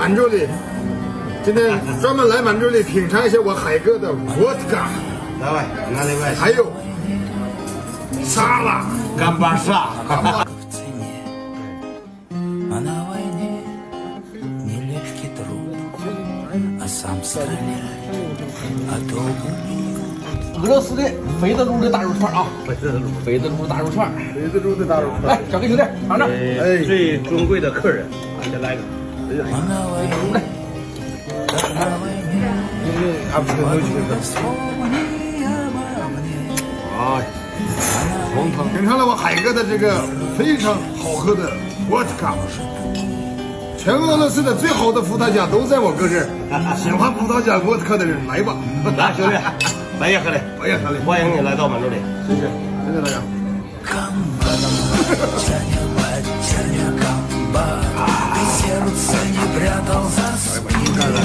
满洲里，今天专门来满洲里品尝一下我海哥的 vodka， 来吧，拿来吧。还有沙拉，干巴沙。 А на войне нелегкий труд, а сам стрелять, а то убьют. 俄罗斯的肥的猪的大肉串啊，肥的猪大肉串，肥的猪的大肉串，来，小黑兄弟尝尝。哎，最尊贵的客人，先来一个。 А на войне, как на войне, вспомни обо мне. 哎，品尝了我海哥的这个非常好喝的 vodka， 全俄罗斯的最好的伏特加都在我哥这儿。喜欢葡萄酒 vodka 的人来吧，来，兄弟，来也喝嘞，来也喝嘞，欢迎你来到满洲里，谢谢，谢谢大家。 Комбат, комбат, комбат, и сердце не прятал за спиной.